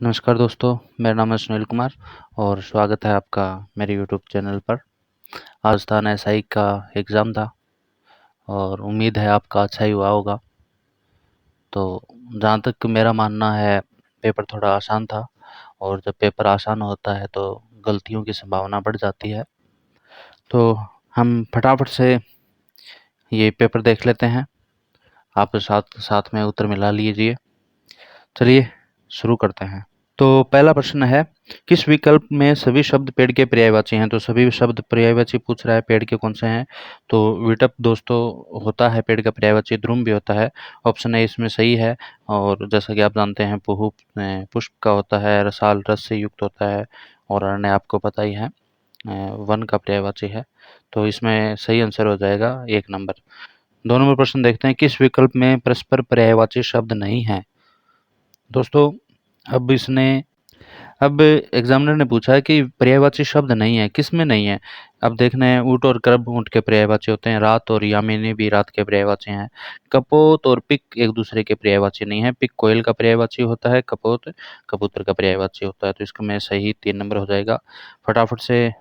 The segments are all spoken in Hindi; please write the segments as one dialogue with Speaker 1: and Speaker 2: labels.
Speaker 1: नमस्कार दोस्तों, मेरा नाम है सुनील कुमार और स्वागत है आपका मेरे यूट्यूब चैनल पर। आज था एसआई का एग्ज़ाम था और उम्मीद है आपका अच्छा ही हुआ होगा। तो जहाँ तक मेरा मानना है, पेपर थोड़ा आसान था और जब पेपर आसान होता है तो गलतियों की संभावना बढ़ जाती है। तो हम फटाफट से ये पेपर देख लेते हैं। आप साथ साथ में उत्तर मिला लीजिए। चलिए शुरू करते हैं। तो पहला प्रश्न है, किस विकल्प में सभी शब्द पेड़ के पर्यायवाची हैं? तो सभी शब्द पर्यायवाची पूछ रहा है, पेड़ के कौन से हैं? तो विटप दोस्तों होता है पेड़ का पर्यायवाची, ध्रुम भी होता है। ऑप्शन ए इसमें सही है। और जैसा कि आप जानते हैं, पुष्प का होता है, रसाल रस से युक्त होता है और अरण्य आपको पता ही है वन का पर्यायवाची है। तो इसमें सही आंसर हो जाएगा 1 नंबर। 2 नंबर प्रश्न देखते हैं, किस विकल्प में परस्पर पर्यायवाची शब्द नहीं है? दोस्तों अब एग्जामिनर ने पूछा है कि पर्यायवाची शब्द नहीं है, किसमें नहीं है? अब देखना है, ऊँट और करब ऊँट के पर्यायवाची होते हैं, रात और यामिनी भी रात के पर्यायवाची हैं। कपोत और पिक एक दूसरे के पर्यायवाची नहीं है। पिक कोयल का पर्यायवाची होता है, कपोत कबूतर का पर्यायवाची होता है। तो इसका में सही 3 नंबर हो जाएगा। फटाफट से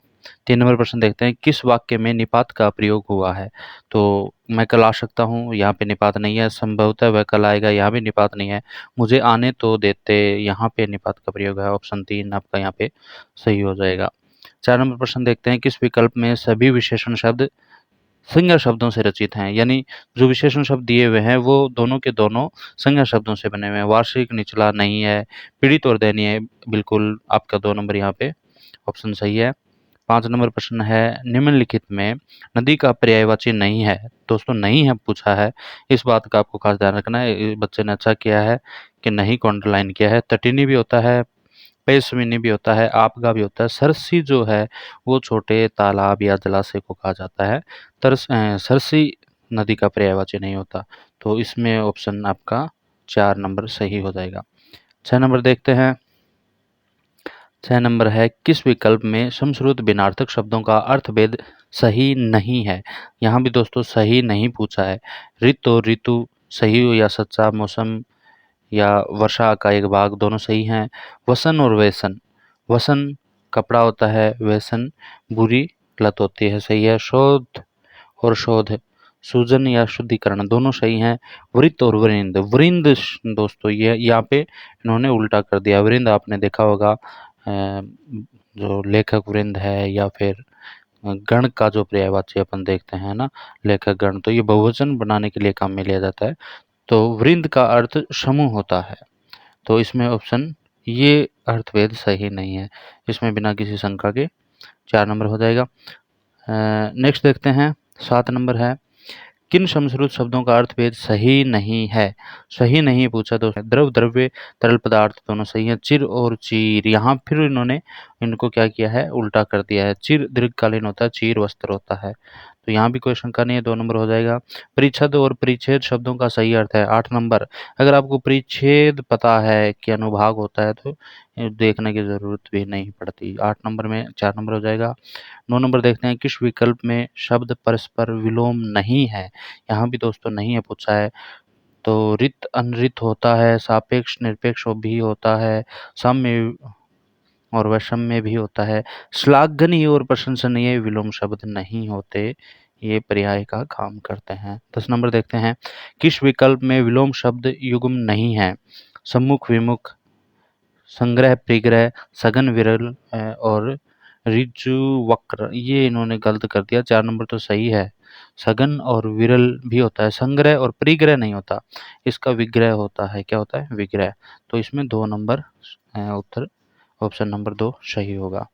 Speaker 1: 3 नंबर प्रश्न देखते हैं, किस वाक्य में निपात का प्रयोग हुआ है? तो मैं कल आ सकता हूँ, यहाँ पे निपात नहीं है। संभवतः वह कल आएगा, यहाँ भी निपात नहीं है। मुझे आने तो देते, यहाँ पे निपात का प्रयोग है। ऑप्शन 3 आपका यहाँ पे सही हो जाएगा। 4 नंबर प्रश्न देखते हैं, किस विकल्प में सभी विशेषण शब्द संज्ञा शब्दों से रचित हैं? यानी जो विशेषण शब्द दिए हुए हैं वो दोनों के दोनों संज्ञा शब्दों से बने हुए हैं। वार्षिक, निचला नहीं है। पीड़ित और दयनीय बिल्कुल आपका 2 नंबर यहाँ पे ऑप्शन सही है। 5 नंबर प्रश्न है, निम्नलिखित में नदी का पर्यायवाची नहीं है। दोस्तों नहीं है पूछा है, इस बात का आपको खास ध्यान रखना है। बच्चे ने अच्छा किया है कि नहीं को अंडरलाइन किया है। तटिनी भी होता है, पेशविनी भी होता है, आपगा भी होता है। सरसी जो है वो छोटे तालाब या जलाशय को कहा जाता है। सरसी नदी का पर्यायवाची नहीं होता। तो इसमें ऑप्शन आपका 4 नंबर सही हो जाएगा। 6 नंबर देखते हैं। 6 नंबर है, किस विकल्प में समश्रुत भिन्नार्थक शब्दों का अर्थभेद सही नहीं है? यहाँ भी दोस्तों सही नहीं पूछा है। ऋत और ऋतु सही हो या सच्चा, मौसम या वर्षा का एक भाग दोनों सही हैं। वसन और वेसन, वसन कपड़ा होता है, वेसन बुरी लत होती है, सही है। शोध और शोध, सूजन या शुद्धिकरण दोनों सही हैं। वृत्त और वृंद, वृंद दोस्तों ये यहाँ पे इन्होंने उल्टा कर दिया। वृंद आपने देखा होगा, जो लेखक वृंद है या फिर गण का जो पर्यायवाची अपन देखते हैं ना, लेखक गण, तो ये बहुवचन बनाने के लिए काम में लिया जाता है। तो वृंद का अर्थ समूह होता है। तो इसमें ऑप्शन ये अर्थभेद सही नहीं है। इसमें बिना किसी शंका के 4 नंबर हो जाएगा। नेक्स्ट देखते हैं। 7 नंबर है, किन समश्रुत शब्दों का अर्थभेद सही नहीं है? सही नहीं पूछा तो द्रव, द्रव्य, तरल पदार्थ दोनों सही है। चिर और चीर, यहाँ फिर इन्होंने इनको क्या किया है, उल्टा कर दिया है। चिर दीर्घकालीन होता है, चीर वस्त्र होता है। तो यहाँ भी कोई शंका नहीं है, 2 नंबर हो जाएगा। परिच्छद और परिच्छेद शब्दों का सही अर्थ है, 8 नंबर। अगर आपको परिच्छेद पता है कि अनुभाग होता है तो देखने की जरूरत भी नहीं पड़ती। 8 नंबर में 4 नंबर हो जाएगा। 9 नंबर देखते हैं, किस विकल्प में शब्द परस्पर विलोम नहीं है? यहाँ भी दोस्तों नहीं है पूछा है। तो रित अनरित होता है, सापेक्ष निरपेक्ष भी होता है, साम्य और वैषम्य भी होता है। श्लाघनीय और प्रशंसनीय विलोम शब्द नहीं होते, ये पर्याय का काम करते हैं। 10 नंबर देखते हैं, किस विकल्प में विलोम शब्द युग्म नहीं है? सम्मुख विमुख, संग्रह परिग्रह, सघन विरल और ऋजु वक्र, ये इन्होंने गलत कर दिया। 4 नंबर तो सही है। सघन और विरल भी होता है, संग्रह और परिग्रह नहीं होता, इसका विग्रह होता है। क्या होता है? विग्रह। तो इसमें 2 नंबर उत्तर ऑप्शन नंबर 2 सही होगा।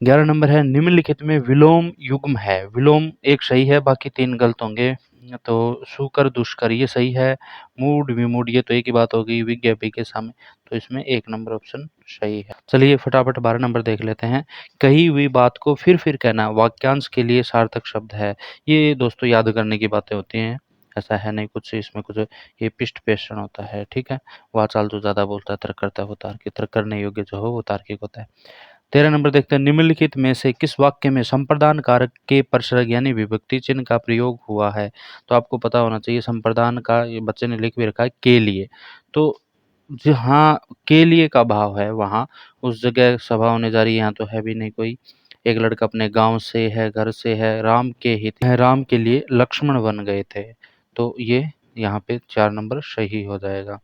Speaker 1: 11 नंबर है, निम्नलिखित में विलोम युग्म है। विलोम एक सही है, बाकी 3 गलत होंगे। तो सुकर दुष्कर ये सही है। मूड विमूड ये तो एक ही बात होगी। विज्ञ के सामने, तो इसमें 1 नंबर ऑप्शन सही है। चलिए फटाफट 12 नंबर देख लेते हैं। कही हुई बात को फिर कहना वाक्यांश के लिए सार्थक शब्द है। ये दोस्तों याद करने की बातें होती हैं, ऐसा है नहीं कुछ इसमें कुछ। ये पिष्ट पेषण होता है, ठीक है। वाचाल जो ज्यादा बोलता है तर्क करता है वो तार्किक, तर्क करने योग्य जो हो वो तार्किक होता है। 13 नंबर देखते हैं, निम्नलिखित में से किस वाक्य में संप्रदान कारक के परसर्ग यानी विभक्ति चिन्ह का प्रयोग हुआ है? तो आपको पता होना चाहिए संप्रदान का, ये बच्चे ने लिख भी रखा है के लिए। तो जहाँ के लिए का भाव है वहाँ उस जगह सभा होने जा रही है, यहाँ तो है भी नहीं कोई। एक लड़का अपने गाँव से है, घर से है, राम के हित राम के लिए लक्ष्मण बन गए थे। तो ये यहाँ पे 4 नंबर सही हो जाएगा।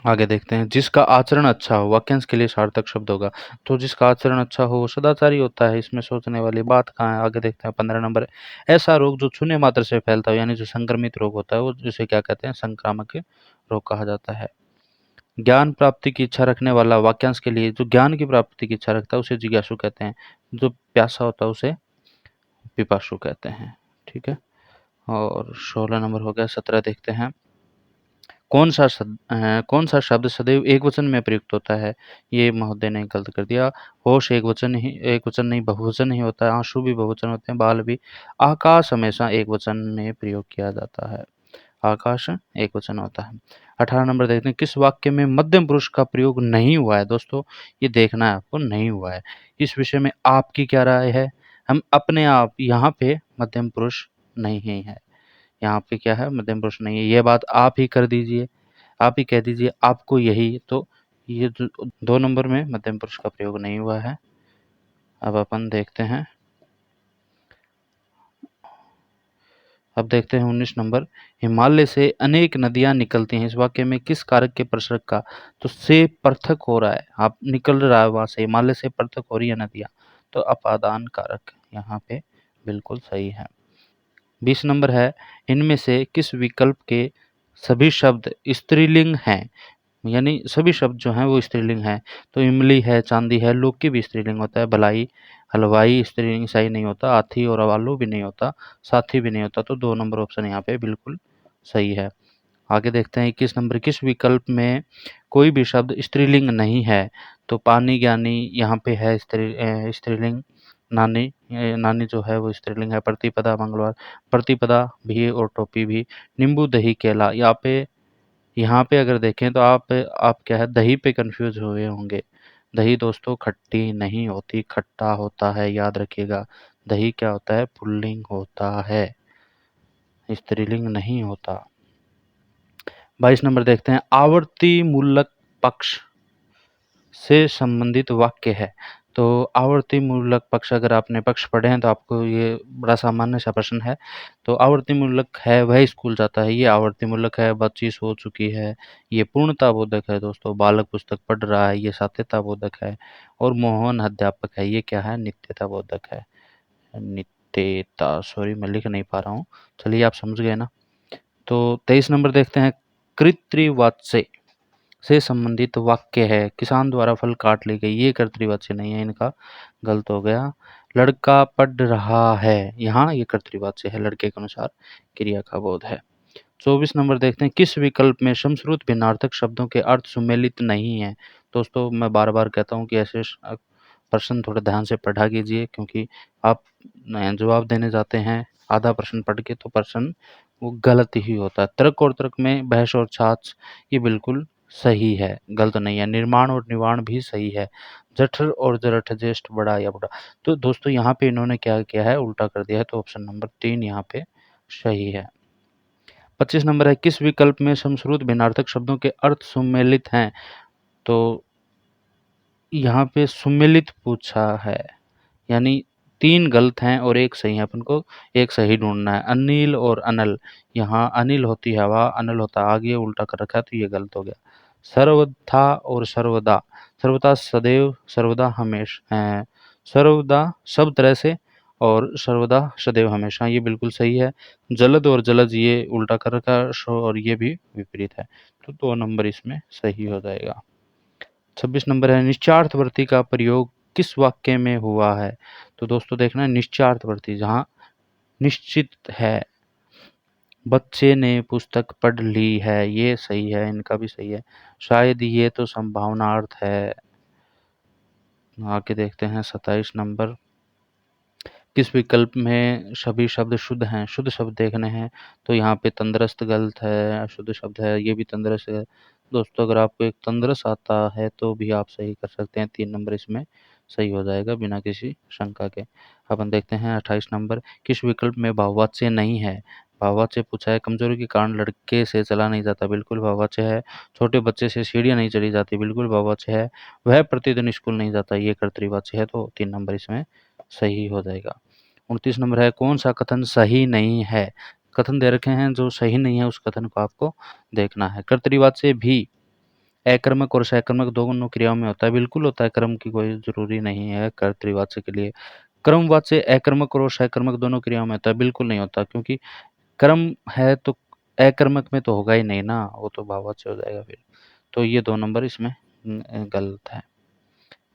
Speaker 1: आगे देखते हैं, जिसका आचरण अच्छा हो, वाक्यांश के लिए सार्थक शब्द होगा। तो जिसका आचरण अच्छा हो वो सदाचारी होता है, इसमें सोचने वाली बात कहाँ है। आगे देखते हैं 15 नंबर, ऐसा रोग जो छूने मात्र से फैलता हो, यानी जो संक्रमित रोग होता है वो जिसे क्या कहते हैं, संक्रामक रोग कहा जाता है। ज्ञान प्राप्ति की इच्छा रखने वाला, वाक्यांश के लिए जो ज्ञान की प्राप्ति की इच्छा रखता है उसे जिज्ञासु कहते हैं, जो प्यासा होता है उसे पिपासु कहते हैं। ठीक है, और 16 नंबर हो गया। 17 देखते हैं, कौन सा शब्द सदैव एक वचन में प्रयुक्त होता है? ये महोदय ने गलत कर दिया। होश एक वचन नहीं बहुवचन ही होता है, आंसू भी बहुवचन होते हैं, बाल भी। आकाश हमेशा एक वचन में प्रयोग किया जाता है, आकाश एक वचन होता है। 18 नंबर देखते हैं, किस वाक्य में मध्यम पुरुष का प्रयोग नहीं हुआ है? दोस्तों ये देखना है आपको, नहीं हुआ है। इस विषय में आपकी क्या राय है? हम अपने आप यहाँ पे मध्यम पुरुष नहीं है, यहाँ पे क्या है, मध्यम पुरुष नहीं है। ये बात आप ही कर दीजिए, आप ही कह दीजिए आपको यही। तो ये 2 नंबर में मध्यम पुरुष का प्रयोग नहीं हुआ है। अब अपन देखते हैं, अब देखते हैं 19 नंबर, हिमालय से अनेक नदियां निकलती हैं, इस वाक्य में किस कारक के प्रसर्ग का? तो से पृथक हो रहा है, आप निकल रहा है वहां से, हिमालय से पृथक हो रही है नदियां, तो अपादान कारक यहाँ पे बिल्कुल सही है। 20 नंबर है, इनमें से किस विकल्प के सभी शब्द स्त्रीलिंग हैं? यानी सभी शब्द जो हैं वो स्त्रीलिंग हैं। तो इमली है, चांदी है, लौकी भी स्त्रीलिंग होता है, भलाई, हलवाई स्त्रीलिंग सही नहीं होता, हाथी और आलू भी नहीं होता, साथी भी नहीं होता। तो 2 नंबर ऑप्शन यहाँ पे बिल्कुल सही है। आगे देखते हैं 21 नंबर, किस विकल्प में कोई भी शब्द स्त्रीलिंग नहीं है? तो पानी, ज्ञानी यहाँ पे है स्त्रीलिंग, नानी, नानी जो है वो स्त्रीलिंग है, प्रतिपदा मंगलवार, प्रतिपदा भी और टोपी भी, नींबू, दही, केला। यहाँ पे अगर देखें तो आप क्या है, दही पे कंफ्यूज हुए होंगे। दही दोस्तों खट्टी नहीं होती, खट्टा होता है, याद रखिएगा। दही क्या होता है, पुल्लिंग होता है, स्त्रीलिंग नहीं होता। 22 नंबर देखते हैं, आवर्ती मूलक पक्ष से संबंधित वाक्य है। तो आवर्ती मूलक पक्ष, अगर आपने पक्ष पढ़े हैं तो आपको ये बड़ा सामान्य सा प्रश्न है। तो आवर्ती मूलक है वह स्कूल जाता है, ये आवर्ती मूलक है, बच्ची सो चुकी है, ये पूर्णता बोधक है दोस्तों, बालक पुस्तक पढ़ रहा है, ये सात्यता बोधक है, और मोहन अध्यापक है, ये क्या है, नित्यता बोधक है। नित्यता, सॉरी मैं लिख नहीं पा रहा हूँ, चलिए आप समझ गए ना। तो 23 नंबर देखते हैं, कृत्रिवाच्य से संबंधित वाक्य है, किसान द्वारा फल काट ली गई, ये कर्तृवाच्य नहीं है, इनका गलत हो गया। लड़का पढ़ रहा है, यहाँ ये कर्तृवाच्य है, लड़के के अनुसार क्रिया का बोध है। 24 नंबर देखते हैं, किस विकल्प में समश्रुत भिन्नार्थक शब्दों के अर्थ सुमेलित नहीं है? दोस्तों मैं बार बार कहता हूँ कि ऐसे प्रश्न थोड़ा ध्यान से पढ़ा कीजिए, क्योंकि आप जवाब देने जाते हैं आधा प्रश्न पढ़ के तो प्रश्न वो गलत ही होता है। तर्क और तर्क में बहस और छाछ, ये बिल्कुल सही है, गलत नहीं है। निर्माण और निवारण भी सही है। जठर और जरठ, ज्येष्ठ बड़ा या बड़ा। तो दोस्तों यहाँ पे इन्होंने क्या किया है, उल्टा कर दिया है, तो ऑप्शन नंबर 3 यहाँ पे सही है। 25 नंबर है, किस विकल्प में समश्रुत भिन्नार्थक शब्दों के अर्थ सुमेलित हैं? तो यहाँ पे सुमेलित पूछा है, यानी 3 गलत हैं और 1 सही है, अपन को 1 सही ढूँढना है। अनिल और अनल, यहाँ अनिल होती है हवा, अनल होता है आग, ये उल्टा कर रखा है तो ये गलत हो गया। सर्वथा और सर्वदा, सर्वथा सदैव, सर्वदा हमेशा, सर्वदा सब तरह से, और सर्वदा सदैव हमेशा, ये बिल्कुल सही है। जलद और जलज, ये उल्टा कर रखा है और ये भी विपरीत है, तो 2 नंबर इसमें सही हो जाएगा। 26 नंबर है, निश्चार्थवर्ती का प्रयोग किस वाक्य में हुआ है? तो दोस्तों देखना है, निश्चार्थवर्ती जहाँ निश्चित है, बच्चे ने पुस्तक पढ़ ली है, ये सही है, इनका भी सही है। शायद ये तो संभावनार्थ है। आगे देखते हैं 27 नंबर, किस विकल्प में सभी शब्द शुद्ध हैं? शुद्ध शब्द देखने हैं, तो यहाँ पे तंदुरुस्त गलत है, अशुद्ध शब्द है, ये भी तंदुरुस्त है। दोस्तों अगर आपको एक तंदुरुस्त आता है तो भी आप सही कर सकते हैं, 3 नंबर इसमें सही हो जाएगा बिना किसी शंका के। अपन देखते हैं 28 नंबर, किस विकल्प में बहुवचन नहीं है? भाववाच्य पूछा है, कमजोरी के कारण लड़के से चला नहीं जाता, बिल्कुल भाववाच्य है। छोटे बच्चे से सीढ़ियाँ नहीं चढ़ी जाती, बिल्कुल भाववाच्य है। वह प्रतिदिन स्कूल नहीं जाता, ये कर्तृवाच्य है, तो 3 नंबर इसमें सही हो जाएगा। 29 नंबर है, कौन सा कथन सही नहीं है? कथन दे रखे हैं, जो सही नहीं है उस कथन को आपको देखना है। कर्तृवाच्य भी अकर्मक और सकर्मक दोनों क्रियाओं में होता है, बिल्कुल होता है, कर्म की कोई ज़रूरी नहीं है कर्तृवाच्य के लिए। कर्मवाच्य अकर्मक और सकर्मक दोनों क्रियाओं में होता है, बिल्कुल नहीं होता, क्योंकि कर्म है तो अकर्मक में तो होगा ही नहीं ना, वो तो भाववाच्य हो जाएगा फिर। तो ये 2 नंबर इसमें गलत है।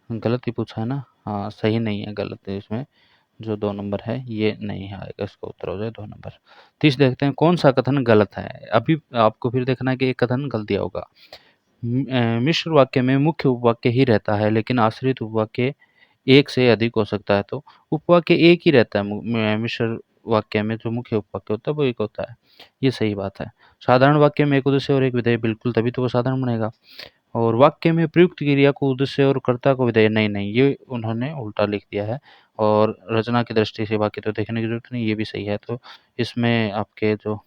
Speaker 1: गलत ही पूछा है ना? हाँ, सही नहीं है, गलत है इसमें। जो 2 नंबर है ये नहीं आएगा, इसका उत्तर हो जाए 2 नंबर। 30 देखते हैं, कौन सा कथन गलत है? अभी आपको फिर देखना है कि ये कथन गलत दिया होगा। मिश्र वाक्य में मुख्य उपवाक्य ही रहता है, लेकिन आश्रित उपवाक्य एक से अधिक हो सकता है। तो उपवाक्य एक ही रहता है, मिश्र वाक्य में जो मुख्य उपवाक्य होता है वो एक होता है, ये सही बात है। साधारण वाक्य में एक उद्देश्य और एक विधेय, बिल्कुल, तभी तो वो साधारण बनेगा। और वाक्य में प्रयुक्त क्रिया को उद्देश्य और कर्ता को विधेय, नहीं नहीं, ये उन्होंने उल्टा लिख दिया है। और रचना की दृष्टि से वाक्य तो देखने की जरूरत नहीं, ये भी सही है। तो इसमें आपके जो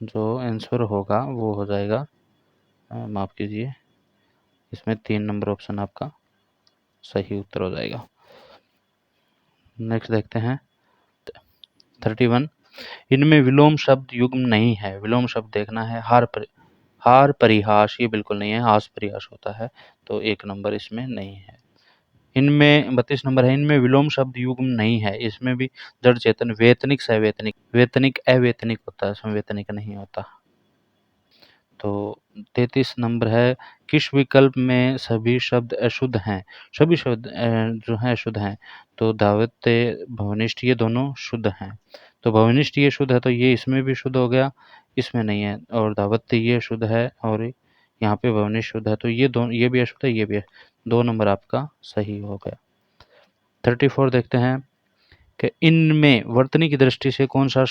Speaker 1: जो आंसर होगा वो हो जाएगा, माफ कीजिए, इसमें 3 नंबर ऑप्शन आपका सही उत्तर हो जाएगा। नेक्स्ट देखते हैं 31, इनमें विलोम शब्द युग्म नहीं है। विलोम शब्द देखना है, हार परिहास, ये बिल्कुल नहीं है, हास परिहास होता है, तो 1 नंबर इसमें नहीं है। इनमें 32 नंबर है, इनमें विलोम शब्द युग्म नहीं है। इसमें भी जड़ चेतन वेतनिक सवैतनिक, वेतनिक अवेतनिक होता है, इसमें वेतनिक नहीं होता। तो 33 नंबर है, किस विकल्प में सभी शब्द अशुद्ध हैं? सभी शब्द जो हैं अशुद्ध हैं। तो धावत्य भवनिष्ठ ये दोनों शुद्ध हैं। तो भवनिष्ठ ये शुद्ध है, तो ये इसमें भी शुद्ध हो गया, इसमें नहीं है। और धावत्य ये शुद्ध है और यहाँ पे भवनिष्ठ शुद्ध है, तो ये दोनों, ये भी अशुद्ध है, ये भी 2 नंबर आपका सही हो गया। 34 देखते हैं कि इनमें वर्तनी की दृष्टि से कौन सा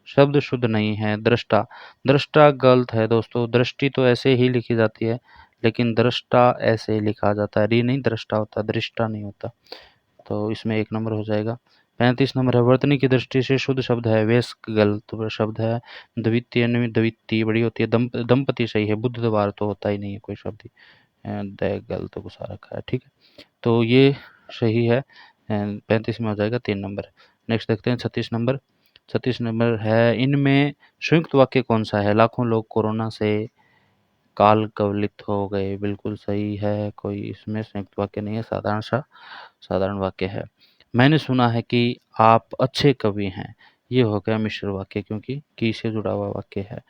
Speaker 1: शब्द शुद्ध नहीं है? दृष्टा। दृष्टा गलत है दोस्तों, दृष्टि तो ऐसे ही लिखी जाती है, लेकिन दृष्टा ऐसे लिखा जाता है, री नहीं दृष्टा होता, दृष्टा नहीं होता। तो इसमें 1 नंबर हो जाएगा। 35 नंबर है, वर्तनी की दृष्टि से शुद्ध शब्द है वयस्क, गलत शब्द है। द्वितीय द्वितीय बड़ी होती है, दंपति सही है, बुधवार तो होता ही नहीं है कोई शब्द ही, गलत घुसा रखा है, ठीक है। तो ये सही है, 35 में हो जाएगा 3 नंबर। नेक्स्ट देखते हैं 36 नंबर। 36 नंबर है, इनमें संयुक्त वाक्य कौन सा है? लाखों लोग कोरोना से काल कवलित हो गए, बिल्कुल सही है, कोई इसमें संयुक्त वाक्य नहीं है, साधारण वाक्य है। मैंने सुना है कि आप अच्छे कवि हैं, ये हो गया मिश्र वाक्य, क्योंकि की से जुड़ा हुआ वाक्य है।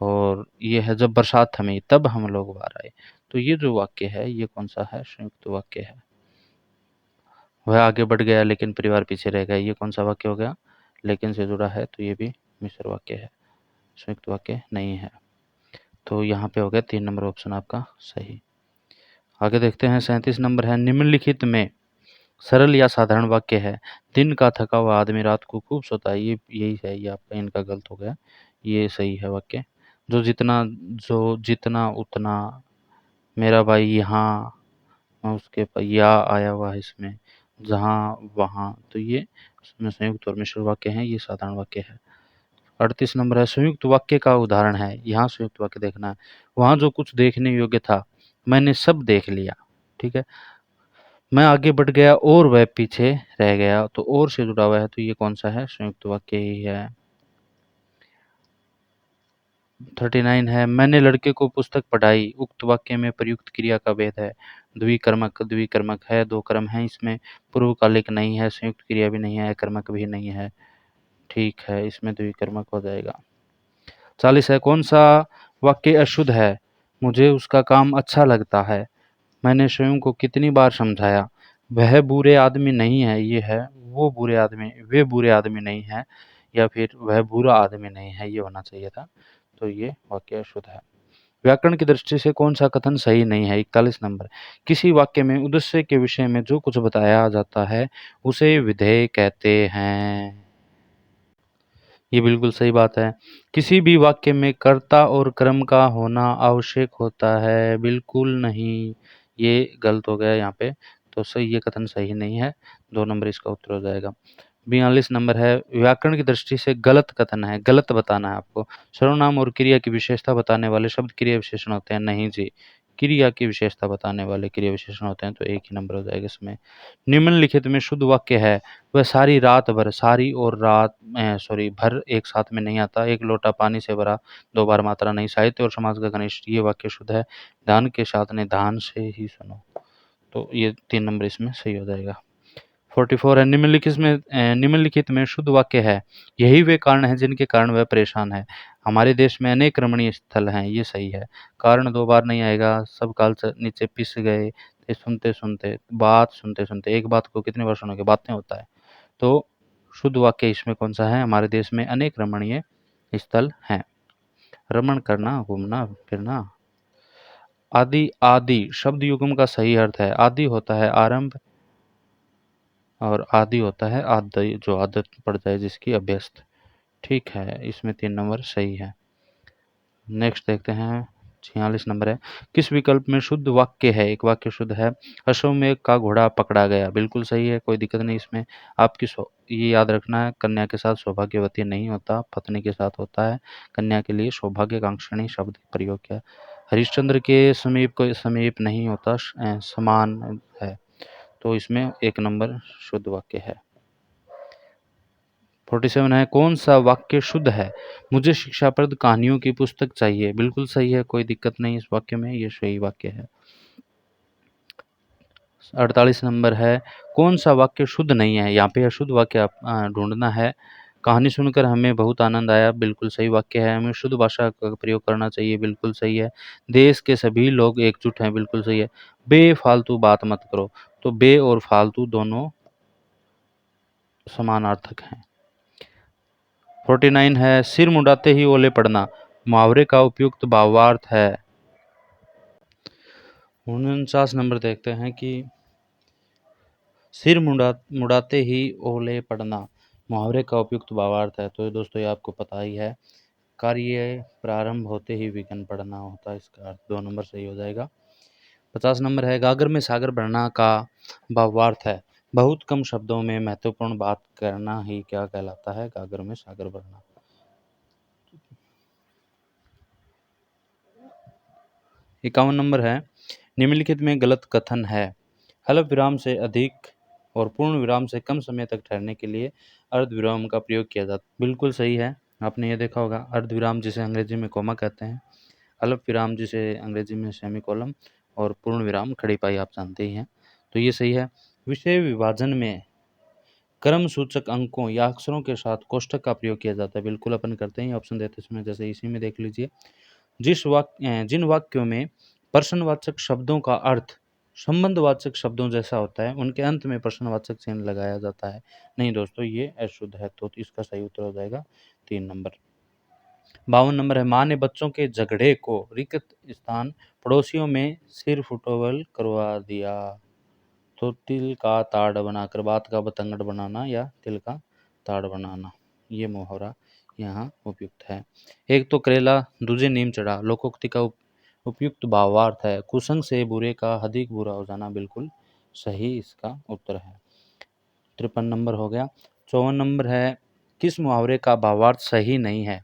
Speaker 1: और ये है, जब बरसात थमी तब हम लोग बाहर आए। तो ये जो वाक्य है ये कौन सा है? संयुक्त वाक्य है। वह आगे बढ़ गया लेकिन परिवार पीछे रह गया, ये कौन सा वाक्य हो गया? लेकिन से जुड़ा है, तो ये भी मिश्र वाक्य है, संयुक्त वाक्य नहीं है। तो यहाँ पे हो गया 3 नंबर ऑप्शन आपका सही। आगे देखते हैं 37 नंबर है, निम्नलिखित में सरल या साधारण वाक्य है। दिन का थका हुआ आदमी रात को खूब सोता है, ये यही है, ये आपका इनका गलत हो गया, ये सही है वाक्य। जो जितना उतना, मेरा भाई यहाँ, उसके या आया हुआ है इसमें, जहाँ वहाँ, तो ये इसमें संयुक्त और मिश्र वाक्य हैं, ये साधारण वाक्य है। 38 नंबर है, संयुक्त वाक्य का उदाहरण है। यहाँ संयुक्त वाक्य देखना है, वहाँ जो कुछ देखने योग्य था मैंने सब देख लिया, ठीक है। मैं आगे बढ़ गया और वह पीछे रह गया, तो और से जुड़ा हुआ है, तो ये कौन सा है? संयुक्त वाक्य ही है। 39 है, मैंने लड़के को पुस्तक पढ़ाई, उक्त वाक्य में प्रयुक्त क्रिया का भेद है। द्विकर्मक है, 2 कर्म है इसमें, पूर्वकालिक नहीं है, संयुक्त क्रिया भी नहीं है, कर्मक भी नहीं है, ठीक है, इसमें द्विकर्मक हो जाएगा। 40 है, कौन सा वाक्य अशुद्ध है? मुझे उसका काम अच्छा लगता है, मैंने स्वयं को कितनी बार समझाया, वह बुरे आदमी नहीं है, ये है, वे बुरे आदमी नहीं है, या फिर वह बुरा आदमी नहीं है, ये होना चाहिए था। तो ये वाक्य अशुद्ध है। व्याकरण की दृष्टि से कौन सा कथन सही नहीं है? 41 नंबर, किसी वाक्य में उद्देश्य के विषय में जो कुछ बताया जाता है उसे विधेय कहते हैं, ये बिल्कुल सही बात है। किसी भी वाक्य में कर्ता और कर्म का होना आवश्यक होता है, बिल्कुल नहीं, ये गलत हो गया यहाँ पे, तो सही, ये कथन सही नहीं है, 2 नंबर इसका उत्तर हो जाएगा। 42 नंबर है, व्याकरण की दृष्टि से गलत कथन है, गलत बताना है आपको। सर्वनाम और क्रिया की विशेषता बताने वाले शब्द क्रिया विशेषण होते हैं, नहीं जी। क्रिया की विशेषता बताने वाले क्रिया विशेषण होते हैं, तो एक ही नंबर हो जाएगा इसमें। निम्नलिखित में शुद्ध वाक्य है, वह सारी रात भर, सारी और रात सॉरी भर एक साथ में नहीं आता, एक लोटा पानी से भरा, दो बार मात्रा नहीं, साहित्य और समाज का घनिष्ठ, ये वाक्य शुद्ध है। धान के साथ ने धान से ही सुनो, तो ये 3 नंबर इसमें सही हो जाएगा। 44 है, निम्नलिखित में शुद्ध वाक्य है, यही वे कारण हैं जिनके कारण वह परेशान है। हमारे देश में अनेक रमणीय स्थल हैं, ये सही है। कारण दो बार नहीं आएगा, सब काल से नीचे पिस गए, ये सुनते सुनते, बात सुनते सुनते, एक बात को कितनी बार सुनोगे, बातें होता है। तो शुद्ध वाक्य इसमें कौन सा है, हमारे देश में अनेक रमणीय स्थल हैं। रमण करना, घूमना फिरना। आदि, आदि शब्द युग्म का सही अर्थ है, आदि होता है आरंभ, और आदि होता है आदि, जो आदत पड़ जाए जिसकी, अभ्यस्त। ठीक है, इसमें 3 नंबर सही है। नेक्स्ट देखते हैं, 46 नंबर है, किस विकल्प में शुद्ध वाक्य है, एक वाक्य शुद्ध है। अश्वमेध का घोड़ा पकड़ा गया, बिल्कुल सही है, कोई दिक्कत नहीं इसमें। आपकी ये याद रखना है, कन्या के साथ सौभाग्यवती नहीं होता, पत्नी के साथ होता है। कन्या के लिए सौभाग्यकांक्षिणी शब्द प्रयोग किया। हरिश्चंद्र के समीप कोई समीप नहीं होता, समान है, तो इसमें एक नंबर शुद्ध वाक्य है। 47 है, कौन सा वाक्य शुद्ध है, मुझे शिक्षाप्रद कहानियों की पुस्तक चाहिए, बिल्कुल सही है, कोई दिक्कत नहीं इस वाक्य में, ये सही वाक्य है। 48 नंबर है, कौन सा वाक्य शुद्ध नहीं है, यहाँ पे अशुद्ध वाक्य आप ढूंढना है। कहानी सुनकर हमें बहुत आनंद आया, बिल्कुल सही वाक्य है। हमें शुद्ध भाषा का प्रयोग करना चाहिए, बिल्कुल सही है। देश के सभी लोग एकजुट हैं, बिल्कुल सही है। बेफालतू बात मत करो, तो बे और फालतू दोनों समानार्थक हैं। 49 है, सिर मुंडाते ही ओले पड़ना, मुहावरे का उपयुक्त भावार्थ है। 49 नंबर देखते हैं कि सिर मुड़ाते ही ओले पड़ना, मुहावरे का उपयुक्त भावार्थ है। तो दोस्तों ये आपको पता ही है, कार्य प्रारंभ होते ही विघ्न पड़ना होता है इसका अर्थ, 2 नंबर सही हो जाएगा। 50 नंबर है, गागर में सागर बढ़ना का भावार्थ है, बहुत कम शब्दों में महत्वपूर्ण बात करना ही क्या कहलाता है, गागर में सागर बढ़ना। 51 नंबर है, निम्नलिखित में गलत कथन है, हल्फ विराम से अधिक और पूर्ण विराम से कम समय तक ठहरने के लिए अर्ध विराम का प्रयोग किया जाता है, बिल्कुल सही है। आपने ये देखा होगा, अर्ध विराम जिसे अंग्रेजी में कोमा कहते हैं, हल्फ विराम जिसे अंग्रेजी में सेमीकोलन, और पूर्ण विराम खड़ी पाई, आप जानते ही हैं, तो ये सही है। विषय विभाजन में क्रम सूचक अंकों या अक्षरों के साथ कोष्ठक का प्रयोग किया जाता है, बिल्कुल अपन करते हैं, ऑप्शन देते समय जैसे इसी में देख लीजिए। जिन वाक्यों में प्रश्नवाचक शब्दों का अर्थ संबंधवाचक शब्दों जैसा होता है, उनके अंत में प्रश्नवाचक चिन्ह लगाया जाता है। नहीं दोस्तों, ये अशुद्ध है, तो इसका सही उत्तर हो जाएगा 3 नंबर। 52 नंबर है, माँ ने बच्चों के झगड़े को रिक्त स्थान पड़ोसियों में सिर फुटबॉल करवा दिया, तो तिल का ताड़ बनाकर, बात का बतंगड़ बनाना या तिल का ताड़ बनाना, ये मुहावरा यहाँ उपयुक्त है। एक तो करेला दूजे नीम चढ़ा, लोकोक्ति का उपयुक्त भावार्थ है, कुसंग से बुरे का अधिक बुरा हो जाना, बिल्कुल सही इसका उत्तर है। 53 नंबर हो गया। 54 नंबर है, किस मुहावरे का भावार्थ सही नहीं है,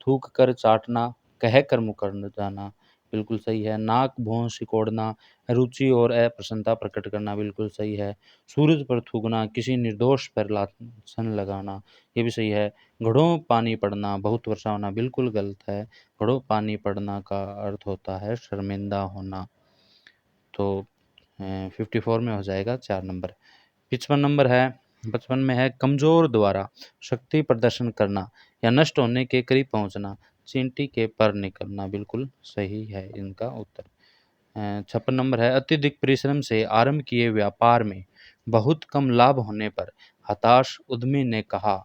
Speaker 1: थूक कर चाटना, कह कर मुकर जाना, बिल्कुल सही है। नाक भौं सिकोड़ना, रुचि और अप्रसन्नता प्रकट करना, बिल्कुल सही है। सूरज पर थूकना, किसी निर्दोष पर लाछन लगाना, ये भी सही है। घड़ों पानी पड़ना, बहुत वर्षा होना, बिल्कुल गलत है। घड़ों पानी पड़ना का अर्थ होता है शर्मिंदा होना, तो 54 में हो जाएगा 4 नंबर। 55 नंबर है, 55 में है, कमजोर द्वारा शक्ति प्रदर्शन करना या नष्ट होने के करीब पहुंचना, चींटी के पर निकलना, बिल्कुल सही है इनका उत्तर। 56 नंबर है, अत्यधिक परिश्रम से आरंभ किए व्यापार में बहुत कम लाभ होने पर हताश उद्यमी ने कहा,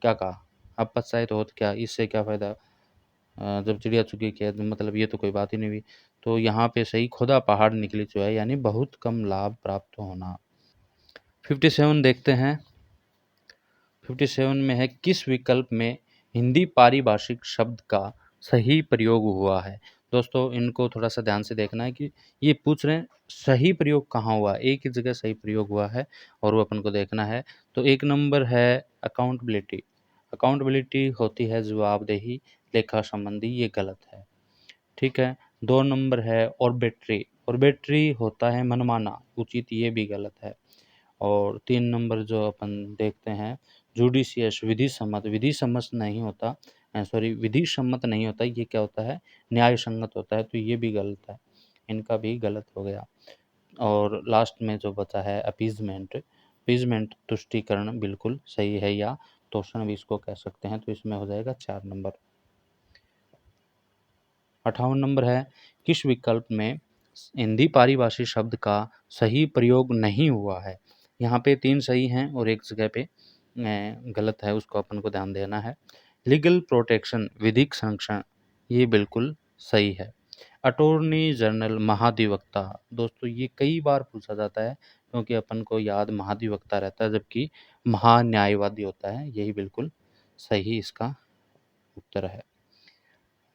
Speaker 1: क्या कहा, अब पछताए तो होत क्या, इससे क्या फायदा, जब चिड़िया चुगी खेत, मतलब ये तो कोई बात ही नहीं हुई। तो यहाँ पे सही, खुदा पहाड़ निकली जो है, यानी बहुत कम लाभ प्राप्त होना। 57 देखते हैं, 57 में है, किस विकल्प में हिंदी पारिभाषिक शब्द का सही प्रयोग हुआ है, दोस्तों इनको थोड़ा-सा ध्यान से देखना है कि ये पूछ रहे हैं सही प्रयोग कहाँ हुआ? एक ही जगह सही प्रयोग हुआ है और वो अपन को देखना है। तो 1 नंबर है अकाउंटेबिलिटी। अकाउंटेबिलिटी होती है जवाबदेही, लेखा संबंधी, ये गलत है। ठीक है? 2 नंबर है ऑर्बिट्री। ऑर्बिट्री होता है मनमाना, उचित, ये भी गलत है। और 3 नंबर जो अपन देखते हैं जुडिशियस, विधि सम्मत। विधि सम्मत नहीं होता, सॉरी, विधि सम्मत नहीं होता, ये क्या होता है? न्याय संगत होता है, तो ये भी गलत है। इनका भी गलत हो गया। और लास्ट में जो बचा है अपीज़मेंट। अपीज़मेंट तुष्टीकरण बिल्कुल सही है, या तोषण भी इसको कह सकते हैं, तो इसमें हो जाएगा 4 नंबर। 58 नंबर है किस विकल्प में हिंदी पारिभाषिक शब्द का सही प्रयोग नहीं हुआ है? यहाँ पे 3 सही हैं और एक जगह पे गलत है, उसको अपन को ध्यान देना है। लीगल प्रोटेक्शन, विधिक संरक्षण, ये बिल्कुल सही है। अटॉर्नी जनरल, महाधिवक्ता, दोस्तों ये कई बार पूछा जाता है क्योंकि अपन को याद महाधिवक्ता रहता है, जबकि महान्यायवादी होता है, यही बिल्कुल सही इसका उत्तर है।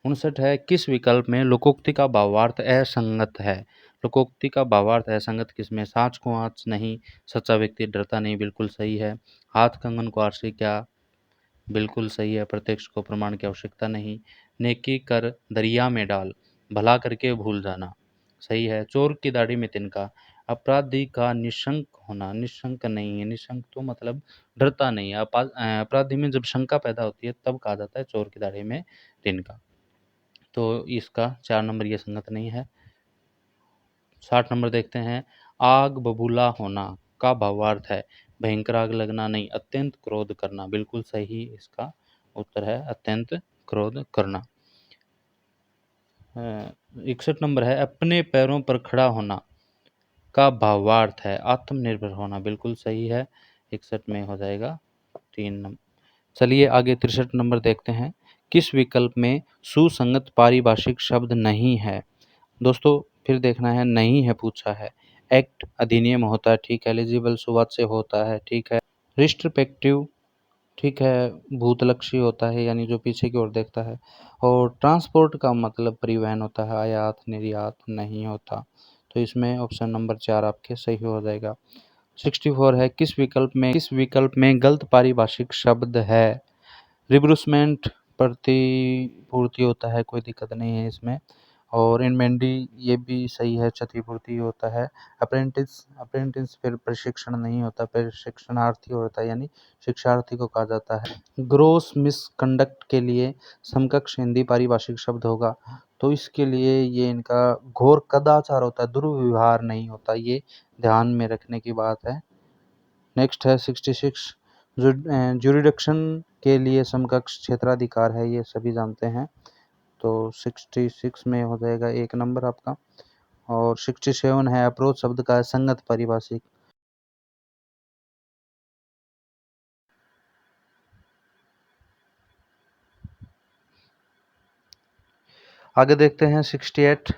Speaker 1: 59 है किस विकल्प में लोकोक्ति का भावार्थ असंगत है? लोकोक्ति का भावार्थ असंगत किसमें? साँच को आँच नहीं, सच्चा व्यक्ति डरता नहीं, बिल्कुल सही है। हाथ कंगन को आरसी क्या? बिल्कुल सही है। प्रत्यक्ष को प्रमाण की आवश्यकता नहीं। नेकी कर दरिया में डाल, भला करके भूल जाना, सही है। चोर की दाढ़ी में तिनका, अपराधी का निशंक होना, निशंक नहीं है, निशंक तो मतलब डरता नहीं है। अपराधी में जब शंका पैदा होती है तब कहा जाता है चोर की दाढ़ी में तिनका। तो इसका 4 नंबर ये संगत नहीं है। 60 नंबर देखते हैं। आग बबूला होना का भावार्थ है भयंकर आग लगना नहीं, अत्यंत क्रोध करना, बिल्कुल सही इसका उत्तर है अत्यंत क्रोध करना। 61 नंबर है अपने पैरों पर खड़ा होना का भावार्थ है आत्मनिर्भर होना, बिल्कुल सही है। 61 में हो जाएगा 3 नंबर। चलिए आगे 63 नंबर देखते हैं। किस विकल्प में सुसंगत पारिभाषिक शब्द नहीं है? दोस्तों फिर देखना है, नहीं है पूछा है। एक्ट, अधिनियम होता है, ठीक है। एलिजिबल, शुरुआत से होता है, ठीक है। रिस्ट्रिपेक्टिव, ठीक है। भूतलक्षी होता है, यानी जो पीछे की ओर देखता है। और ट्रांसपोर्ट का मतलब परिवहन होता है, आयात निर्यात नहीं होता। तो इसमें ऑप्शन नंबर 4 आपके सही हो जाएगा। 64 है किस विकल्प में गलत पारिभाषिक शब्द है? रिब्रूसमेंट, प्रतिपूर्ति होता है, कोई दिक्कत नहीं है इसमें। और इनमेंडी, ये भी सही है, क्षतिपूर्ति होता है। अप्रेंटिस, अप्रेंटिस फिर प्रशिक्षण नहीं होता, प्रशिक्षणार्थी होता है, यानी शिक्षार्थी को कहा जाता है। ग्रोस मिसकंडक्ट के लिए समकक्ष हिंदी पारिभाषिक शब्द होगा, तो इसके लिए ये इनका घोर कदाचार होता है, दुर्व्यवहार नहीं होता, ये ध्यान में रखने की बात है। नेक्स्ट है 66, जुरिडिक्शन के लिए समकक्ष क्षेत्राधिकार है, ये सभी जानते हैं। तो 66 में हो जाएगा 1 नंबर आपका। और 67 है अप्रोच शब्द का संगत पारिभाषिक। आगे देखते हैं 68,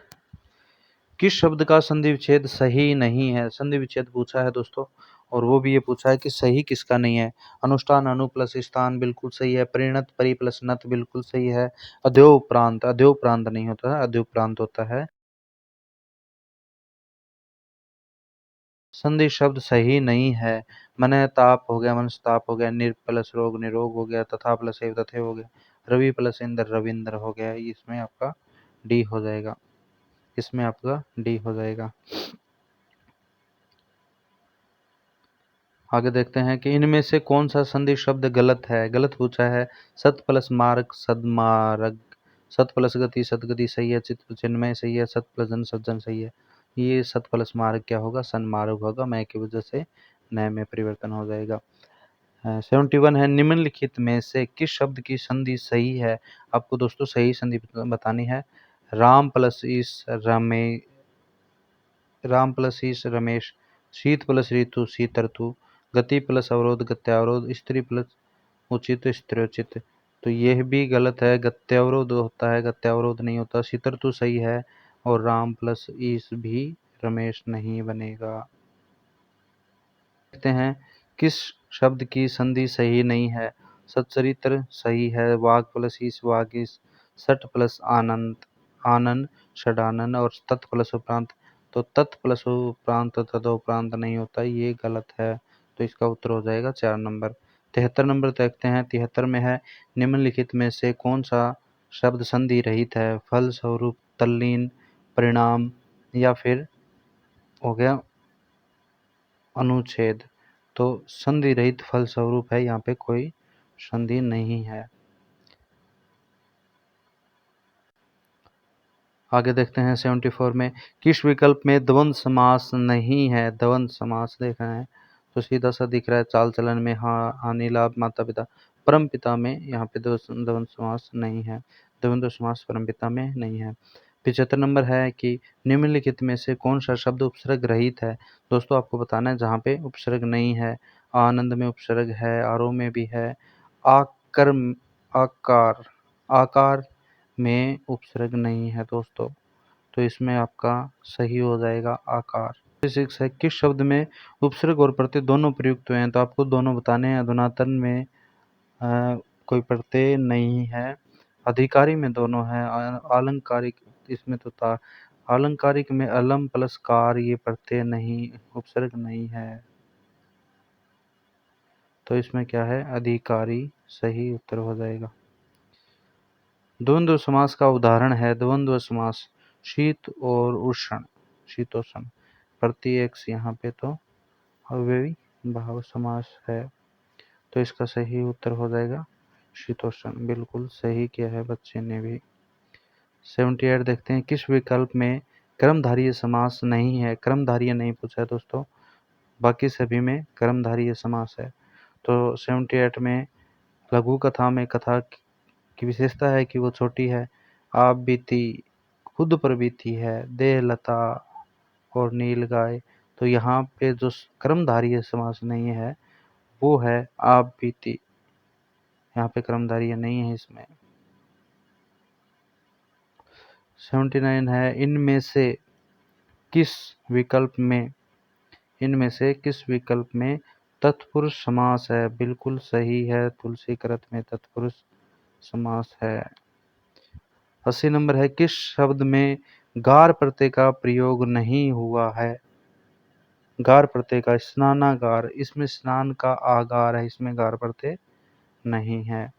Speaker 1: किस शब्द का संधि विच्छेद सही नहीं है? संधि विच्छेद पूछा है दोस्तों, और वो भी ये पूछा है कि सही किसका नहीं है। अनुष्ठान, अनु प्लस स्थान, बिल्कुल सही है। परिणत, परि प्लस नत, बिल्कुल सही है। अद्योपरांत, अद्योपरांत नहीं होता है, अद्योपरांत होता है। संधि शब्द सही नहीं है। मनस्ताप हो गया, मनस्ताप हो गया। निर प्लस रोग, निरोग हो गया। तथा प्लस एव, तथे हो गया। रवि प्लस इंद्र, रविंद्र हो गया। इसमें आपका डी हो जाएगा, इसमें आपका डी हो जाएगा। आगे देखते हैं कि इनमें से कौन सा संधि शब्द गलत है? गलत पूछा है। सत प्लस मार्ग, सदमार्ग। सत प्लस गति, सदगति सही है। चित्त चिन्मय सही है। सत प्लस जन, सज्जन सही है। ये सत प्लस मार्ग क्या होगा? सन्मार्ग होगा। मैं की वजह से नए में परिवर्तन हो जाएगा। 71 है निम्नलिखित में से किस शब्द की संधि सही है? आपको दोस्तों सही संधि बतानी है। राम प्लस ईस, रमे, राम प्लस ईस, रमेश। शीत प्लस ऋतु, शीत ऋतु। गति प्लस अवरोध, गत्यावरोध। स्त्री प्लस उचित, स्त्रोचित। तो यह भी गलत है, गत्यावरोध होता है, गत्यावरोध नहीं होता। शीत ऋतु सही है, और राम प्लस ईस भी रमेश नहीं बनेगा। देखते हैं किस शब्द की संधि सही नहीं है। सच्चरित्र सही है। वाग प्लस ईस, वागीश। सट प्लस आनंद, आनन, षडानन और तत् प्लस उपरांत। तो तत् प्लस उपरांत तदोपरांत नहीं होता, ये गलत है। तो इसका उत्तर हो जाएगा 4 नंबर। 73 नंबर देखते हैं। 73 में है, निम्नलिखित में से कौन सा शब्द संधि रहित है? फलस्वरूप, तल्लीन, परिणाम या फिर हो गया अनुच्छेद। तो संधि रहित फलस्वरूप है, यहाँ पे कोई संधि नहीं है। आगे देखते हैं 74 में, किस विकल्प में द्वंद्व समास नहीं है? द्वंद्व समास देख रहे हैं तो सीधा सा दिख रहा है, चाल चलन में हानि लाभ माता पिता, परम पिता में यहाँ पे द्वंद्व समास नहीं है। द्वंद्व समास परम पिता में नहीं है। 75 नंबर है कि निम्नलिखित में से कौन सा शब्द उपसर्ग रहित है? दोस्तों आपको बताना है जहाँ पे उपसर्ग नहीं है। आनंद में उपसर्ग है, आरोह में भी है, आकर आकार आकार में उपसर्ग नहीं है दोस्तों। तो इसमें आपका सही हो जाएगा आकार। 6 है, किस शब्द में उपसर्ग और प्रत्यय दोनों प्रयुक्त हुए हैं? तो आपको दोनों बताने हैं। अधुनातन में कोई प्रत्यय नहीं है, अधिकारी में दोनों है, आलंकारिक इसमें तो था, आलंकारिक में अलम प्लस कार ये प्रत्यय नहीं, उपसर्ग नहीं है। तो इसमें क्या है? अधिकारी सही उत्तर हो जाएगा। द्वंद्व समास का उदाहरण है। द्वंद्व समास शीत और उष्ण, शीतोष्ण, प्रत्येक यहाँ पे तो अव्ययी भाव समास है। तो इसका सही उत्तर हो जाएगा शीतोष्ण। बिल्कुल सही किया है बच्चे ने भी। 78 देखते हैं, किस विकल्प में कर्मधारय समास नहीं है? कर्मधारय नहीं पूछा है दोस्तों, बाकी सभी में कर्मधारय समास है। तो 78 में लघु कथा में कथा की विशेषता है कि वो छोटी है। आप बीती, खुद पर बीती है, देह लता और नील गाय। तो यहाँ पे जो कर्मधारय समास नहीं है वो है आप बीती, यहाँ पे कर्मधारय नहीं है इसमें। 79 है, इनमें से किस विकल्प में तत्पुरुष समास है? बिल्कुल सही है, तुलसी कृत में तत्पुरुष समास है। 80 नंबर है, किस शब्द में गार प्रत्यय का प्रयोग नहीं हुआ है? गार प्रत्यय का, स्नानागार, इसमें स्नान का आगार है, इसमें गार प्रत्यय नहीं है।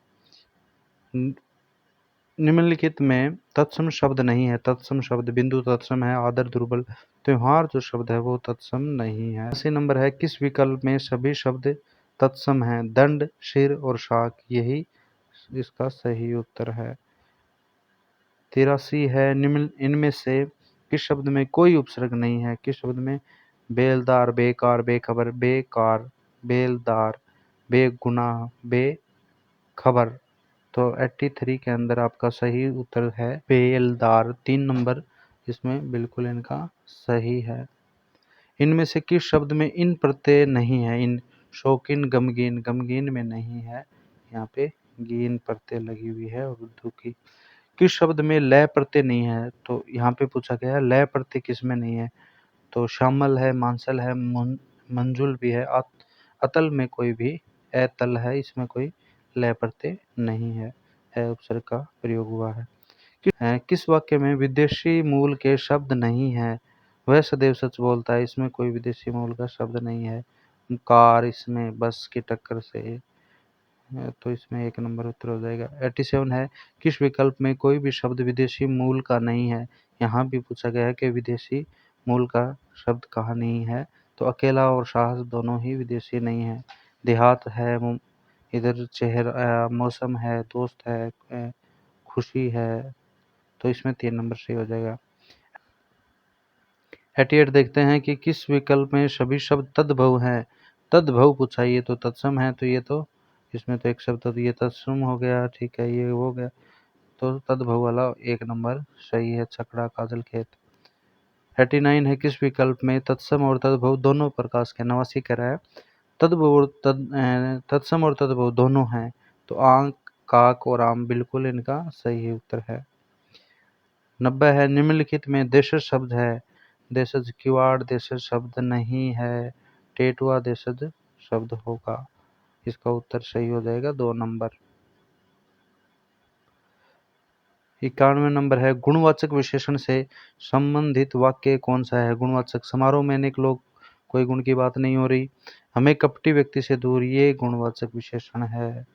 Speaker 1: निम्नलिखित में तत्सम शब्द नहीं है। तत्सम शब्द बिंदु तत्सम है, आदर दुर्बल, त्योहार जो शब्द है वो तत्सम नहीं है। 80 नंबर है, किस विकल्प में सभी शब्द तत्सम हैं? दंड, सिर और शाक, यही इसका सही उत्तर है। 83 है, निम्न इनमें से किस शब्द में कोई उपसर्ग नहीं है? किस शब्द में? बेलदार, बेकार, बेखबर, बेकार, बेलदार, बेगुनाह, बेखबर। तो 83 के अंदर आपका सही उत्तर है बेलदार। 3 नंबर इसमें बिल्कुल इनका सही है। इनमें से किस शब्द में इन प्रत्यय नहीं है? इन, शौकीन, गमगीन, गमगीन में नहीं है, यहाँ पे गीन प्रत्यय लगी हुई है उर्दू की। किस शब्द में लय प्रत्यय नहीं है? तो यहाँ पे पूछा गया है लय प्रत्यय किस में नहीं है? तो शामल है, मांसल है, मंजुल भी है, अतल में कोई भी, अतल है, इसमें कोई लय प्रत्यय नहीं है, उपसर्ग का प्रयोग हुआ है। किस वाक्य में विदेशी मूल के शब्द नहीं है? वह सदैव सच बोलता है, इसमें कोई विदेशी मूल का शब्द नहीं है। कार, इसमें बस की टक्कर से तो इसमें 1 नंबर उत्तर हो जाएगा। 87 है, किस विकल्प में कोई भी शब्द विदेशी मूल का नहीं है? यहाँ भी पूछा गया है कि विदेशी मूल का शब्द कहाँ नहीं है? तो अकेला और साहस दोनों ही विदेशी नहीं है। देहात है, इधर चेहरा, मौसम है, दोस्त है, खुशी है। तो इसमें 3 नंबर सही हो जाएगा। 88 देखते हैं कि किस विकल्प में सभी शब्द तद्भव हैं? तद्भव पूछा, ये तो तत्सम है, तो ये तो इसमें तो एक शब्द तो ये तत्सम हो गया, ठीक है, ये हो गया। तो तद्भव वाला 1 नंबर सही है, छकड़ा, काजल, खेत। 89 है, किस विकल्प में तत्सम और तद्भव दोनों प्रकाश के? 89 कह रहा है तद्भव और तत्सम और तद्भव दोनों हैं। तो आंख, काक और आम, बिल्कुल इनका सही उत्तर है। 90 है, निम्नलिखित में देशज शब्द है? देशज किवाड़ देशज शब्द नहीं है, टेटुआ देशज शब्द होगा। इसका उत्तर सही हो जाएगा 2 नंबर। 91 नंबर है, गुणवाचक विशेषण से संबंधित वाक्य कौन सा है? गुणवाचक, समारोह में अनेक लोग, कोई गुण की बात नहीं हो रही। हमें कपटी व्यक्ति से दूर, ये गुणवाचक विशेषण है।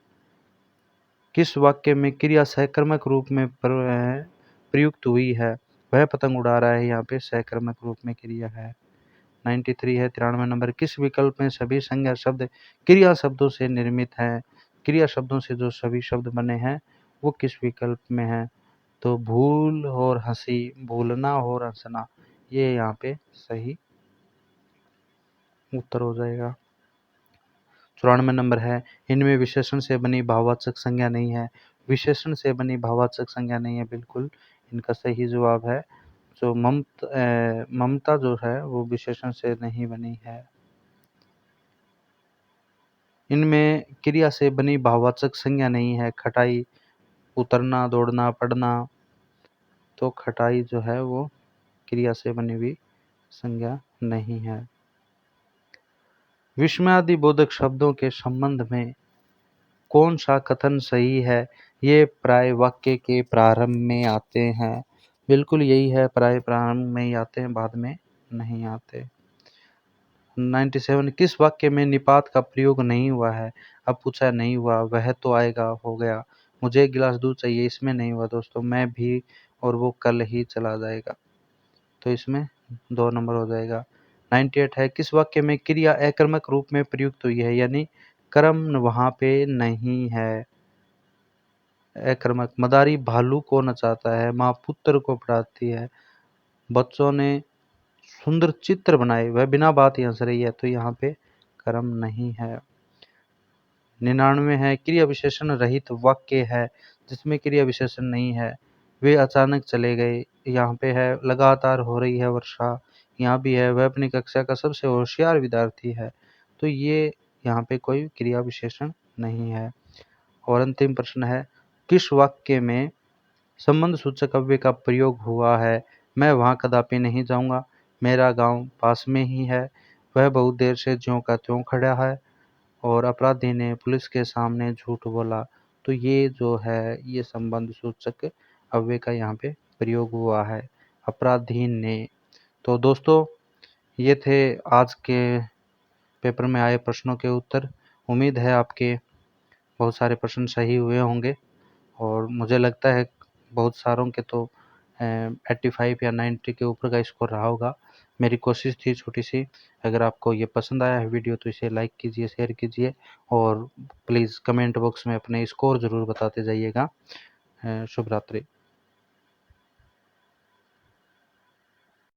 Speaker 1: किस वाक्य में क्रिया सहकर्मक रूप में प्रयुक्त हुई है? वह पतंग उड़ा रहा है, यहाँ पे सहकर्मक रूप में क्रिया है। 93 है, 93 नंबर, किस विकल्प में सभी संज्ञा शब्द क्रिया शब्दों से निर्मित हैं? क्रिया शब्दों से जो सभी शब्द बने हैं वो किस विकल्प में है? तो भूल और हंसी, भूलना और हंसना, ये यहाँ पे सही उत्तर हो जाएगा। 94 नंबर है, इनमें विशेषण से बनी भाववाचक संज्ञा नहीं है। विशेषण से बनी भाववाचक संज्ञा नहीं है, बिल्कुल इनका सही जवाब है जो ममता जो है वो विशेषण से नहीं बनी है। इनमें क्रिया से बनी भाववाचक संज्ञा नहीं है। खटाई, उतरना, दौड़ना, पढ़ना, तो खटाई जो है वो क्रिया से बनी हुई संज्ञा नहीं है। विस्मयादि बोधक शब्दों के संबंध में कौन सा कथन सही है? ये प्राय वाक्य के प्रारंभ में आते हैं। बिल्कुल यही है, प्राय प्रारंभ में ही आते हैं, बाद में नहीं आते। 97, किस वाक्य में निपात का प्रयोग नहीं हुआ है? अब पूछा नहीं हुआ, वह तो आएगा हो गया, मुझे एक गिलास दूध चाहिए, इसमें नहीं हुआ दोस्तों, मैं भी और वो कल ही चला जाएगा, तो इसमें 2 नंबर हो जाएगा। 98 है, किस वाक्य में क्रिया अकर्मक रूप में प्रयुक्त हुई है, यानी कर्म वहां पे नहीं है। अकर्मक, मदारी भालू को नचाता है, माँ पुत्र को पढ़ाती है, बच्चों ने सुंदर चित्र बनाए, वह बिना बात ही हंस रही है, तो यहाँ पे कर्म नहीं है। 99 है, क्रिया विशेषण रहित वाक्य है जिसमें क्रिया विशेषण नहीं है। वे अचानक चले गए, यहाँ पे है। लगातार हो रही है वर्षा, यहाँ भी है। वह अपनी कक्षा का सबसे होशियार विद्यार्थी है, तो ये यहाँ पे कोई क्रिया विशेषण नहीं है। और अंतिम प्रश्न है, किस वाक्य में संबंध सूचक अव्यय का प्रयोग हुआ है? मैं वहां कदापि नहीं जाऊंगा, मेरा गांव पास में ही है, वह बहुत देर से ज्यों का त्यों खड़ा है, और अपराधी ने पुलिस के सामने झूठ बोला, तो ये जो है ये संबंध सूचक अव्यय का यहाँ पे प्रयोग हुआ है, अपराधी ने। तो दोस्तों ये थे आज के पेपर में आए प्रश्नों के उत्तर। उम्मीद है आपके बहुत सारे प्रश्न सही हुए होंगे, और मुझे लगता है बहुत सारों के तो 85 या 90 के ऊपर का स्कोर रहा होगा। मेरी कोशिश थी छोटी सी। अगर आपको ये पसंद आया है वीडियो तो इसे लाइक कीजिए, शेयर कीजिए, और प्लीज़ कमेंट बॉक्स में अपने स्कोर ज़रूर बताते जाइएगा। शुभ रात्रि।